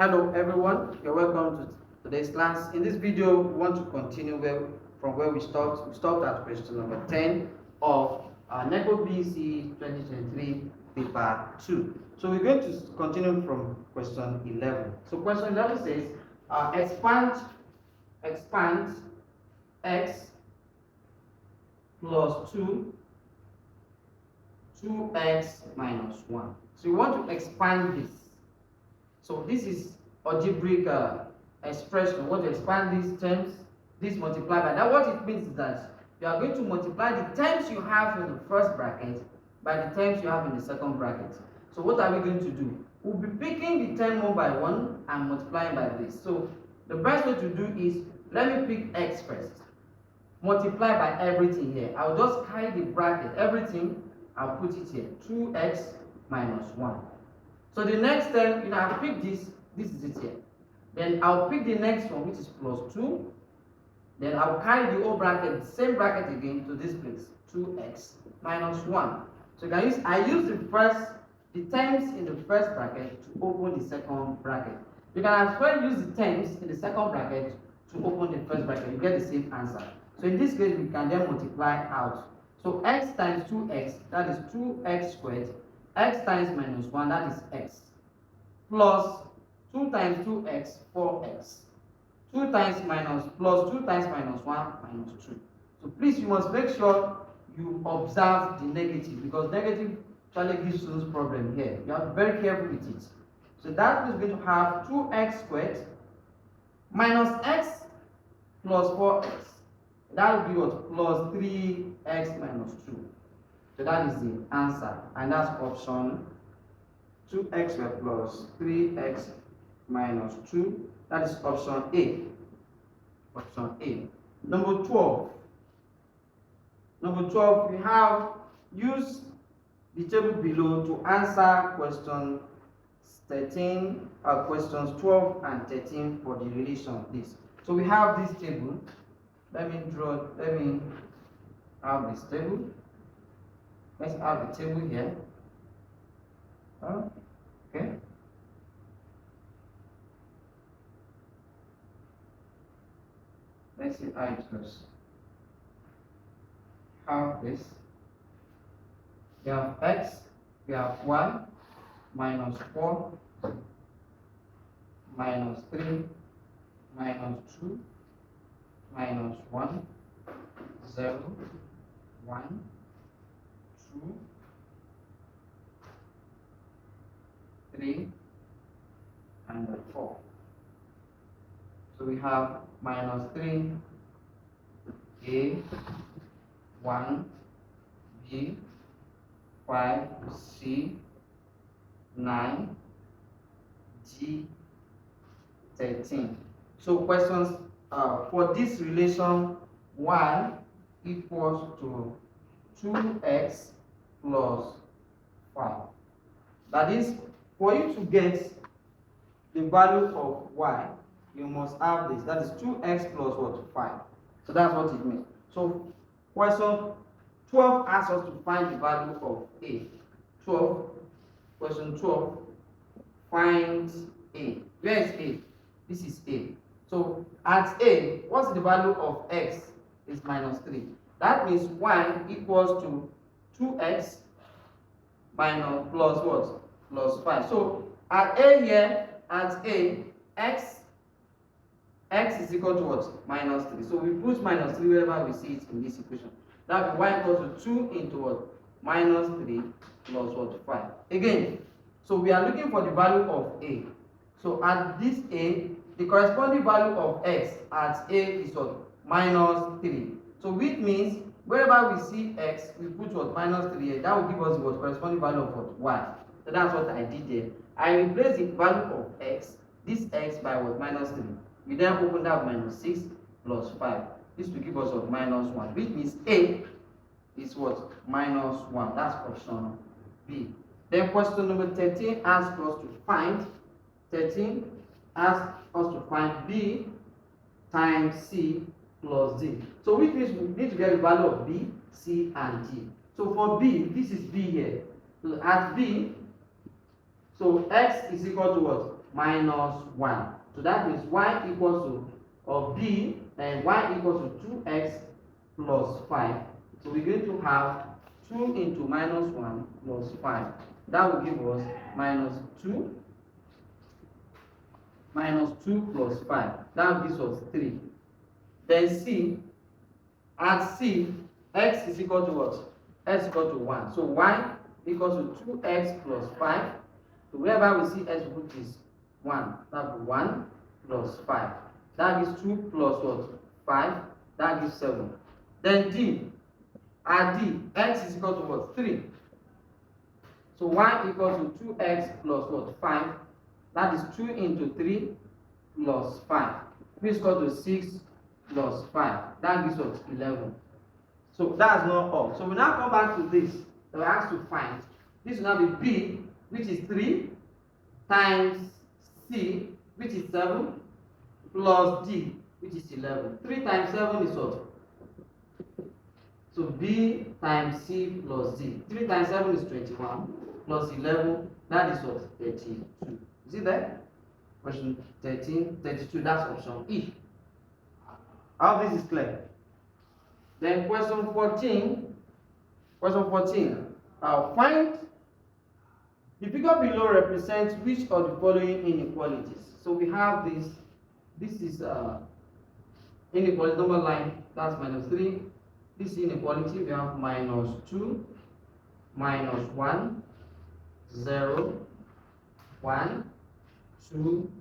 Hello everyone, you're welcome to today's class. In this video, we want to continue from where we stopped. We stopped at question number 10 of Neco Bece 2023 paper 2. So we're going to continue from question 11. So question 11 says, expand x plus 2x minus 1. So you want to expand this. So this is algebraic expression. We want to expand these terms, this multiply by. Now what it means is that you are going to multiply the terms you have in the first bracket by the terms you have in the second bracket. So what are we going to do? We'll be picking the term one by one and multiplying by this. So the best way to do is, let me pick x first. Multiply by everything here. I'll just carry the bracket, everything, I'll put it here. 2x minus 1. So the next term, I'll pick this is it here. Then I'll pick the next one, which is plus 2. Then I'll carry the whole bracket, same bracket again to this place, 2x minus 1. So I use the terms in the first bracket to open the second bracket. You can as well use the terms in the second bracket to open the first bracket. You get the same answer. So in this case, we can then multiply out. So x times 2x, that is 2x squared. X times minus 1, that is x. Plus 2 times 2x, 4x. 2 times minus, plus 2 times minus 1, minus 2. So please, you must make sure you observe the negative, because negative actually gives students problem here. You have to be very careful with it. So that is going to have 2x squared minus x plus 4x. That will be what? Plus 3x minus 2. So that is the answer, and that's option 2x plus 3x minus 2. That is option A. Option A. Number 12. Number 12, we have used the table below to answer questions 12 and 13 for the relation of this. So we have this table. Let me have this table. Let's add the table here. Okay. Let's see how it goes. Have this. We have x, we have 1, minus 4, minus 3, minus 2, minus 1, 0, 1, 2, 3, and 4. So we have minus 3, A, 1, B, 5, C, 9, G, 13. So questions for this relation, y equals to 2x plus 5. That is, for you to get the value of y, you must have this. That is 2x plus what? 5. So that's what it means. So question 12 asks us to find the value of a. Question 12, find a. Where is a? This is a. So at a, what's the value of x? Is minus 3. That means y equals to 2x minus plus what? Plus 5. So at a here, at a, x is equal to what? Minus 3. So we put minus 3 wherever we see it in this equation. That will be y equals to 2 into what? Minus 3 plus what? 5. Again, so we are looking for the value of a. So at this a, the corresponding value of x at a is what? Minus 3. So which means wherever we see x, we put what? Minus 3 here. That will give us what? Corresponding value of what? Y. So that's what I did there. I replace the value of x, this x, by what? Minus 3. We then open that minus 6 plus 5. This will give us what? Minus 1. Which means a is what? Minus 1. That's option B. Then question number 13 asks us to find. 13 asks us to find b times c plus d. So which means we need to get the value of b, c, and d. So for b, this is b here. So at b, so x is equal to what? minus 1. So that means y equals to, or b, and y equals to 2x plus 5. So we're going to have 2 into minus 1 plus 5. That will give us minus 2 plus 5. That gives us 3. Then c, at c, x is equal to what? X is equal to 1. So y equals to 2x plus 5. So wherever we see x, which is 1, that will be 1 plus 5. That gives 2 plus what? 5. That gives 7. Then d, at d, x is equal to what? 3. So y equals to 2x plus what? 5. That is 2 into 3 plus 5. Which is equal to 6 plus 5. That gives us 11. So that's not all. So we now come back to this that we asked to find. This will now be b, which is 3, times c, which is 7, plus d, which is 11. 3 times 7 is what? So b times c plus d. 3 times 7 is 21, plus 11, that is what? 32. Is it there? Question 13, 32, that's option E. How this is clear. Then question 14. Find the figure below represents which of the following inequalities. So we have this. This is inequality number line. That's minus 3. This inequality we have minus 2, minus 1, 0, 1, 2,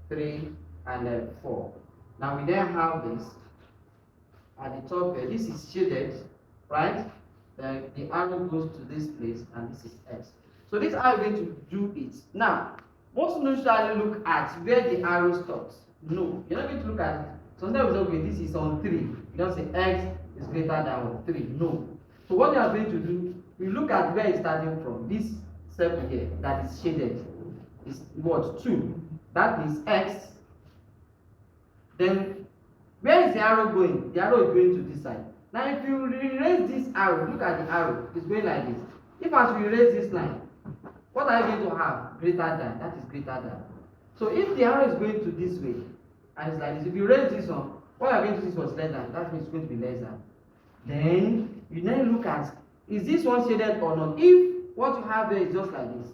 3, and then 4. Now we then have this at the top here. This is shaded, right? The arrow goes to this place, and this is x. So this how we're going to do it. Now, most usually look at where the arrow stops. No, you're not going to look at it. Sometimes we say, okay, this is on 3. You don't say x is greater than 3. No. So what you are going to do, you look at where it's starting from. This circle here that is shaded is what? 2. That means x. Then where is the arrow going? The arrow is going to this side. Now if you erase this arrow, look at the arrow, it's going like this. If as we erase this line, what are you going to have? Greater than, that is greater than. So if the arrow is going to this way, and it's like this, if you erase this one, what you are going to see was less than, that means it's going to be less than. Then you then look at, is this one shaded or not? If what you have there is just like this,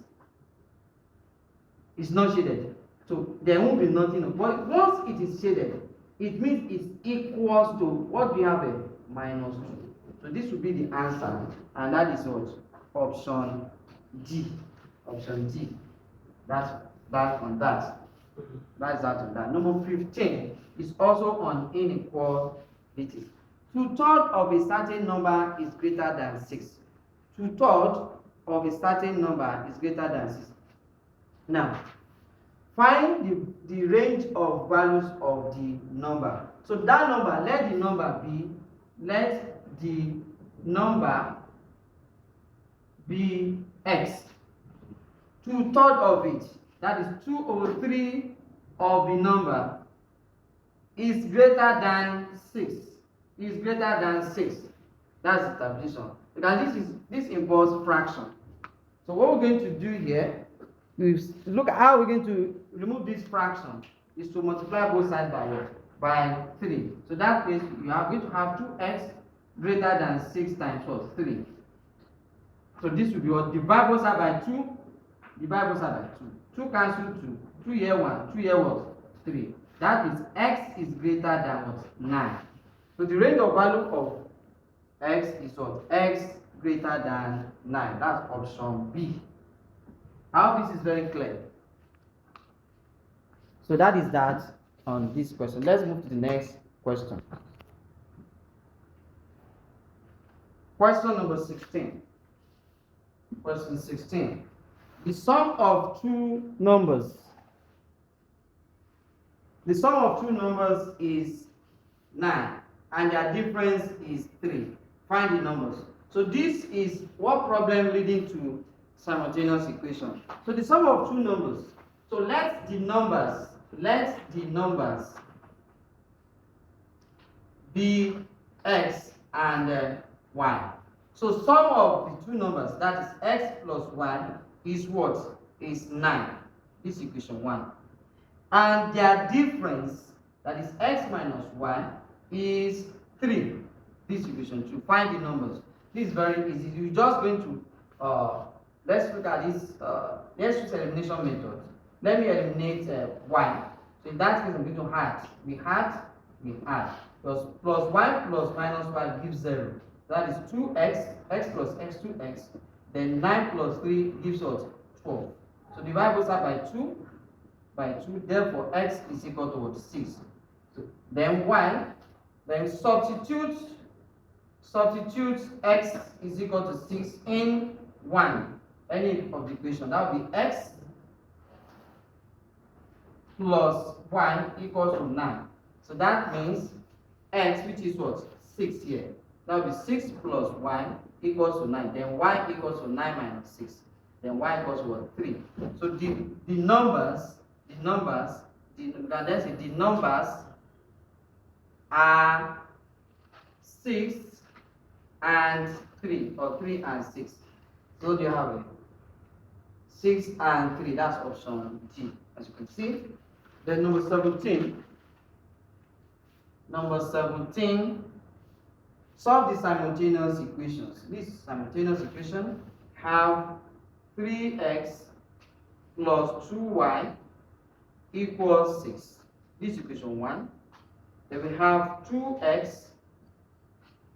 it's not shaded, so there won't be nothing. But once it is shaded, it means it's equals to what we have here, minus 2. So this will be the answer, and that is what? Option D. Option D. That's that on that. That's that on that. Number 15 is also on inequalities. 2/3 of a certain number is greater than 6. 2/3 of a certain number is greater than 6. Now, find the range of values of the number. So that number, let the number be x. 2/3 of it, that is 2/3 of the number, is greater than 6. Is greater than 6. That's the definition. Because this involves fraction. So what we're going to do here, we look at how we're going to remove this fraction is to multiply both sides by what? By 3. So that means you are going to have 2x greater than 6 times what? 3. So this will be what? Divide both sides by 2. Divide both sides by 2. 2 cancel 2. 2 here 1. 2 here what? 3. That means x is greater than what? 9. So the range of value of x is what? X greater than 9. That's option B. I hope this is very clear. So that is that on this question. Let's move to the next question. Question number 16. Question 16. The sum of two numbers. The sum of two numbers is 9, and their difference is 3. Find the numbers. So this is what problem leading to simultaneous equation. So the sum of two numbers. So let the numbers be x and y. So sum of the two numbers, that is x plus y, is what? Is 9. This is equation 1. And their difference, that is x minus y, is 3. This is equation 2. Find the numbers. This is very easy. You're just going to, let's look at this, let's use elimination method. Let me eliminate y. So in that case, I'm going to add. We add. Plus y plus minus y gives 0. That is 2x, x plus x, 2x. Then 9 plus 3 gives us 12. So divide both sides by 2. Therefore, x is equal to what? 6. So then y, then substitute x is equal to 6 in 1. Any of the equation. That would be x plus y equals to 9. So that means x, which is what? 6 here. That would be 6 plus y equals to 9. Then y equals to 9 minus 6. Then y equals to what? 3. So the numbers are 6 and 3, or 3 and 6. So do you have it? 6 and 3. That's option D, as you can see. Then number 17. Solve the simultaneous equations. This simultaneous equation have 3x plus 2y equals 6. This is equation 1. Then we have 2x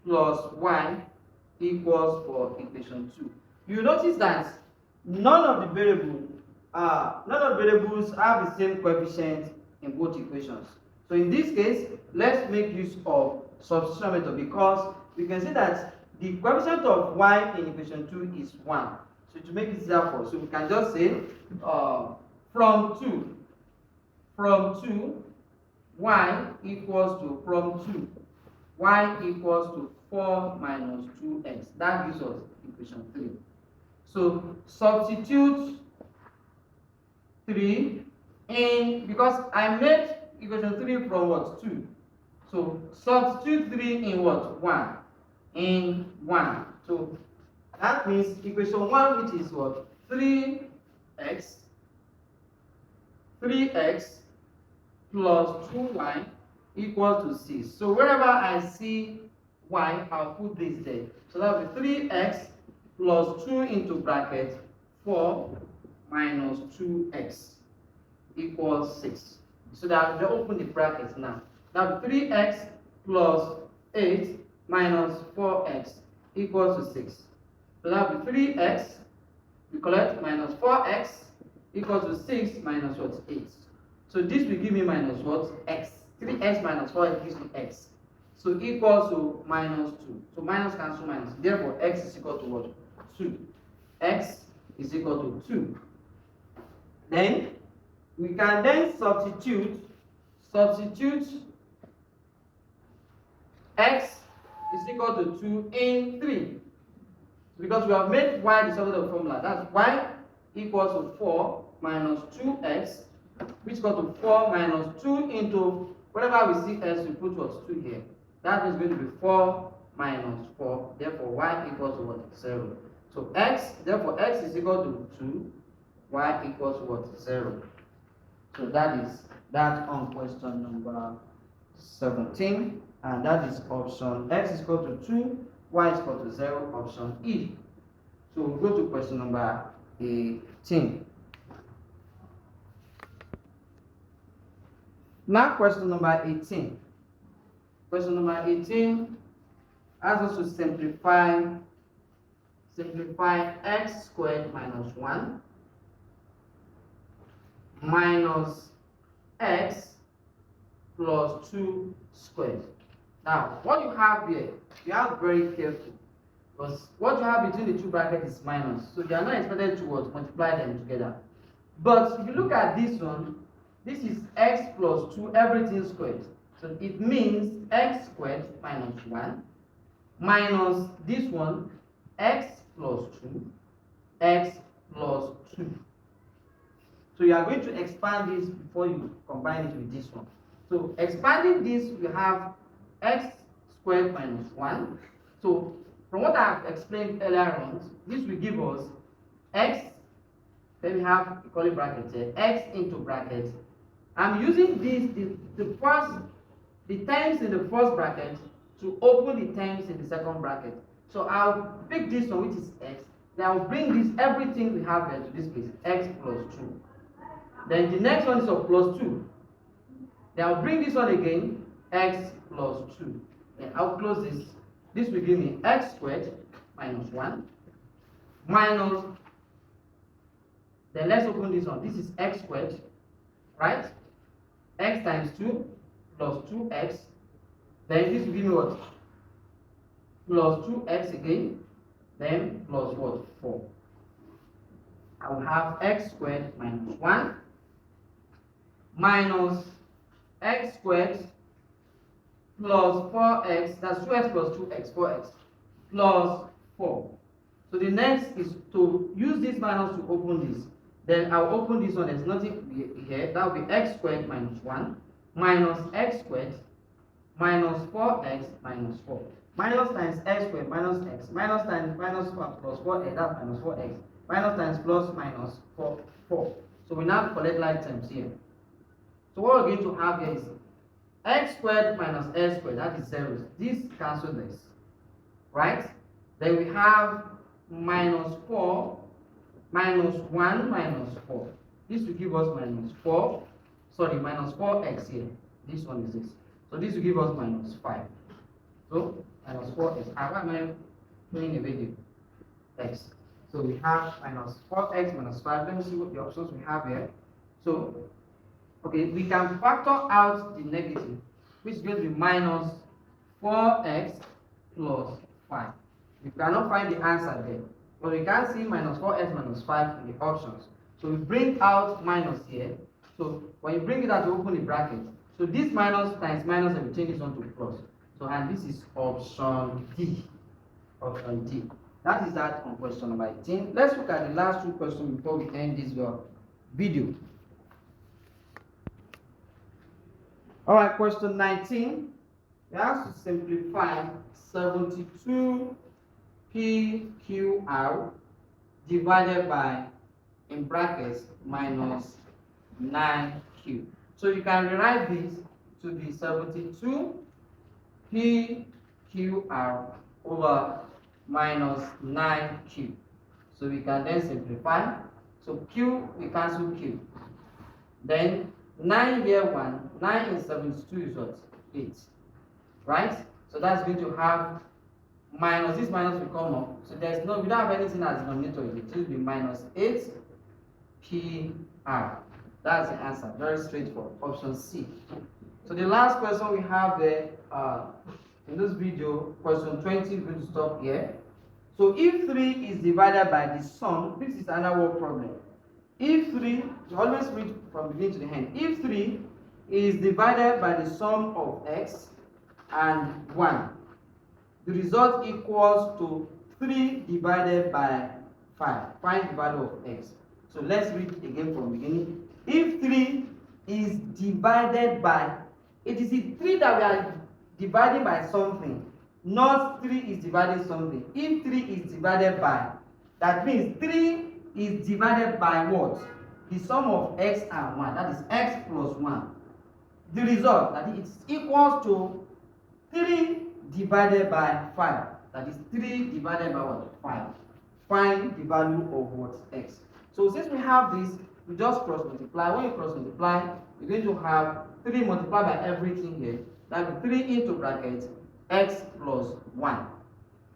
plus y equals for equation 2. You notice that none of the variables have the same coefficient in both equations. So in this case, let's make use of substitution method, because we can see that the coefficient of y in equation 2 is 1. So to make it easier for us, so we can just say from 2 y equals to y equals to 4 minus 2x. That gives us equation 3. So substitute 3 in, because I made equation 3 from what? 2. So substitute 3 in what? 1. In 1. So that means equation 1, which is what? 3x plus 2y equals to 6. So wherever I see y, I'll put this there. So that will be 3x plus 2 into bracket 4 minus 2x equals 6. So that we open the brackets now. Now 3x plus 8 minus 4x equals to 6. So that will be 3x, we collect, minus 4x equals to 6 minus what? 8. So this will give me minus what? X. 3x minus 4 gives me x. So equals to minus 2. So minus cancel minus. Therefore, x is equal to what? 2. X is equal to 2. Then we can then substitute x is equal to 2 in 3. Because we have made y the subject of the formula. That's y equals to 4 minus 2x, which is equal to 4 minus 2 into whatever we see s, we put what? 2 here. That is going to be 4 minus 4. Therefore, y equals to what? 0. So therefore x is equal to 2, y equals to what? 0. So that is that on question number 17. And that is option x is equal to 2, y is equal to 0, option E. So we'll go to question number 18. Now question number 18. Question number 18 asks us to simplify x squared minus 1 minus x plus 2 squared. Now, what you have here, you have very careful, because what you have between the two brackets is minus, so you are not expected to multiply them together. But if you look at this one, this is x plus 2, everything squared. So it means x squared minus 1 minus this one, x plus 2, x plus 2. So you are going to expand this before you combine it with this one. So expanding this, we have x squared minus 1. So from what I have explained earlier on, this will give us x, Then we have a curly bracket here, x into bracket. I'm using the terms in the first bracket to open the terms in the second bracket. So I'll pick this one, which is x. Then I'll bring everything we have here to this place, x plus 2. Then the next one is of plus 2. Then I'll bring this one again, x plus 2. Then I'll close this. This will give me x squared minus 1 minus, then let's open this one. This is x squared, right? X times 2 plus 2x. Then this will give me what? Plus 2x again. Then plus what? 4. I will have x squared minus 1 minus x squared plus 4x. That's 2x plus 2x, 4x plus 4. So the next is to use this minus to open this. Then I'll open this one. There's nothing here. That will be x squared minus 1 minus x squared minus 4x minus 4. Minus times x squared minus x. Minus times minus 1 plus 4x. That's minus 4x. Minus times plus minus 4. So we now collect like terms here. So what we're going to have here is x squared minus x squared. That is 0. This cancel this. Right? Then we have minus 4 minus 1 minus 4. This will give us minus 4. Sorry, minus 4x here. This one is this. So this will give us minus 5. So minus 4x. Why am I playing a video? X. So we have minus 4x minus 5. Let me see what the options we have here. So, okay, we can factor out the negative, which is going to be minus 4x plus 5. We cannot find the answer there. But we can see minus 4x minus 5 in the options. So we bring out minus here. So when you bring it out, you open the bracket. So this minus times minus, and we change this one to plus. So, and this is option D. Option D. That is that on question number 18. Let's look at the last two questions before we end this video. Alright, question 19. We have to simplify 72 PQR divided by, in brackets, minus 9Q. So you can rewrite this to be 72 PQR over minus 9Q. So we can then simplify. So Q, we cancel Q. Then 9 here 1, 9 in 72 is what? 8. Right? So that's going to have minus, this minus will come up. So there's no, we don't have anything as denominator. It will be minus 8 PR. That's the answer. Very straightforward. Option C. So the last question we have there in this video, question 20, is going to stop here. So if 3 is divided by the sum, this is another word problem. If 3, you always read from beginning to the end. If 3 is divided by the sum of x and 1, the result equals to 3 divided by 5. Find the value of x. So let's read it again from the beginning. If 3 is divided by, it is the 3 that we are dividing by something, not 3 is dividing something. If 3 is divided by, that means 3 is divided by what? The sum of x and 1, that is x plus 1. The result, that is equals to 3 divided by 5. That is 3 divided by what? 5. Find the value of what? X. So since we have this, we just cross multiply. When you cross multiply, you're going to have 3 multiplied by everything here. That will be 3 into bracket x plus 1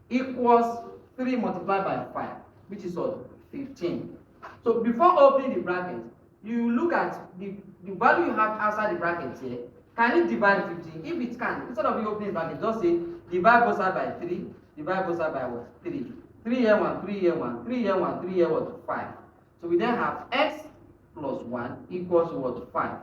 equals 3 multiplied by 5, which is what? 15. So before opening the bracket, you look at the value you have outside the bracket here. Can it divide 15? If it can, instead of you opening the bracket, just say divide both sides by 3, divide both sides by what? 3. 3 here 1, 3 here 1, 3 here 1, 3 here what? 5. So we then have x plus 1 equals to what? 5.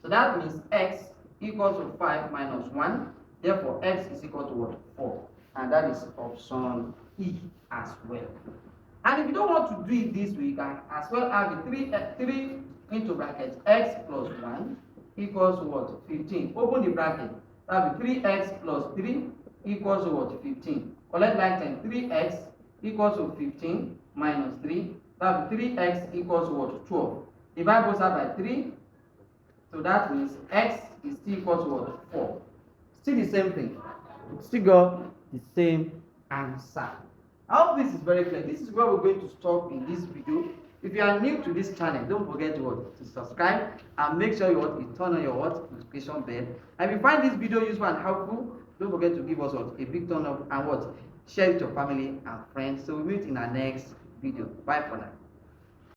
So that means x equals to 5 minus 1. Therefore, x is equal to what? 4. And that is option E as well. And if you don't want to do it this way, you can as well have a 3 into bracket x plus 1 equals to what? 15. Open the bracket. That will be 3x plus 3 equals to what? 15. Collect like 10. 3x equals to 15 minus 3 That would be 3x equals what? 12. Divide both sides by 3. So that means x is still equal to what? 4. Still the same thing. Still got the same answer. I hope this is very clear. This is where we're going to stop in this video. If you are new to this channel, don't forget to subscribe and make sure you turn on your notification bell. And if you find this video useful and helpful, don't forget to give us a big thumb up and share it with your family and friends. So we'll meet in our next video. Bye for now.